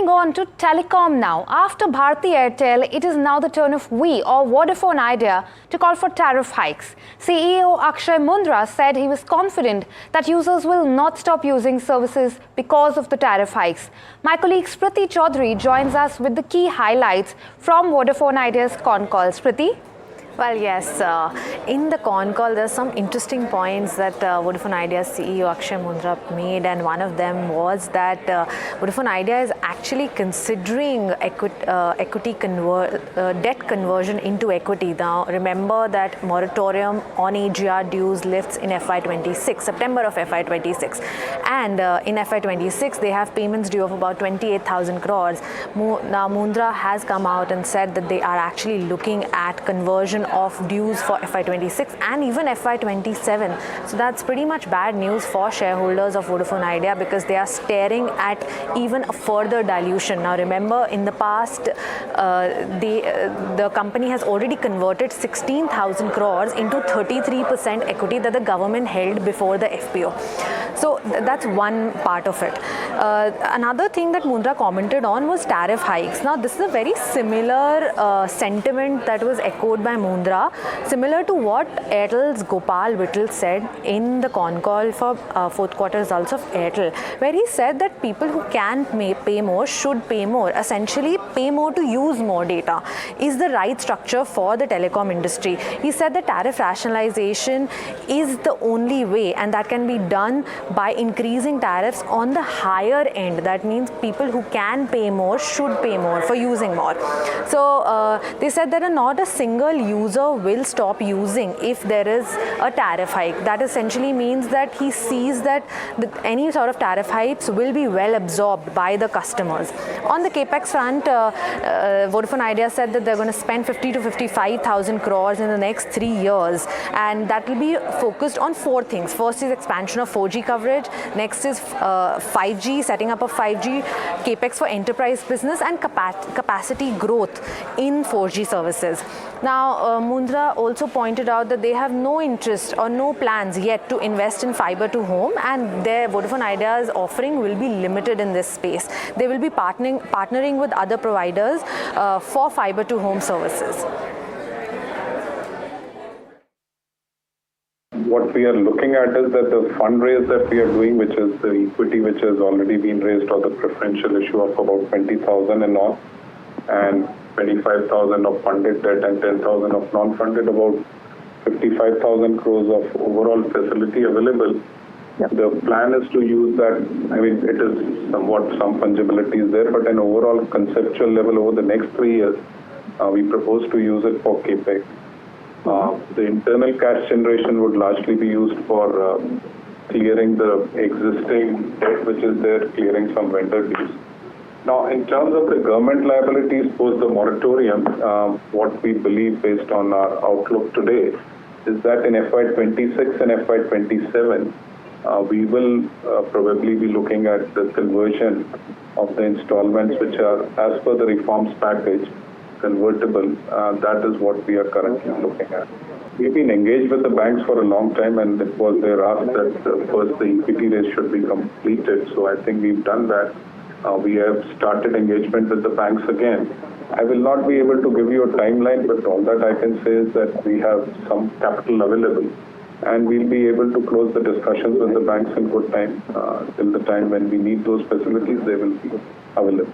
Moving on to telecom now. After Bharti Airtel, it is now the turn of We or Vodafone Idea to call for tariff hikes. CEO Akshaya Moondra said he was confident that users will not stop using services because of the tariff hikes. My colleague Spriti Chaudhary joins us with the key highlights from Vodafone Idea's con call. Spriti? Well, yes, in the con call, there's some interesting points that Vodafone Idea's CEO Akshaya Moondra made, and one of them was that Vodafone Idea is actually considering debt conversion into equity. Now, remember that moratorium on AGR dues lifts in FY26, September of FY26, and in FY26 they have payments due of about 28,000 crores. Now, Moondra has come out and said that they are actually looking at conversion of dues for FY26 and even FY27. So that's pretty much bad news for shareholders of Vodafone Idea because they are staring at even a further dilution. Now remember, in the past, the company has already converted 16,000 crores into 33% equity that the government held before the FPO. So that's one part of it. Another thing that Moondra commented on was tariff hikes. Now this is a very similar sentiment that was echoed by Moondra, similar to what Airtel's Gopal Vittal said in the con call for fourth quarter results of Airtel, where he said that people who can pay more should pay more. Essentially, pay more to use more data is the right structure for the telecom industry. He said that tariff rationalization is the only way, and that can be done by increasing tariffs on the higher end. That means people who can pay more should pay more for using more. So they said that not a single user will stop using if there is a tariff hike. That essentially means that he sees that any sort of tariff hikes will be well absorbed by the customers. On the capex front, Vodafone Idea said that they're going to spend 50 to 55,000 crores in the next 3 years, and that will be focused on four things. First is expansion of 4G coverage. Next is 5G, setting up of 5G, capex for enterprise business, and capacity growth in 4G services. Now, Moondra also pointed out that they have no interest or no plans yet to invest in fiber to home, and their Vodafone Idea's offering will be limited in this space. They will be partnering with other providers for fiber to home services. What we are looking at is that the fundraise that we are doing, which is the equity which has already been raised, or the preferential issue of about 20,000 and all, and 25,000 of funded debt and 10,000 of non-funded, about 55,000 crores of overall facility available. Yep. The plan is to use that. I mean, it is somewhat some fungibility is there, but an overall conceptual level over the next 3 years, we propose to use it for capex. The internal cash generation would largely be used for clearing the existing debt which is there, clearing some vendor dues. Now, in terms of the government liabilities post the moratorium, what we believe based on our outlook today is that in FY26 and FY27, we will probably be looking at the conversion of the installments which are, as per the reforms package, convertible. That is what we are currently looking at. We've been engaged with the banks for a long time, and it was their ask that first the equity raise should be completed. So I think we've done that. We have started engagement with the banks again. I will not be able to give you a timeline, but all that I can say is that we have some capital available, and we'll be able to close the discussions with the banks in good time. Till the time when we need those facilities, they will be available.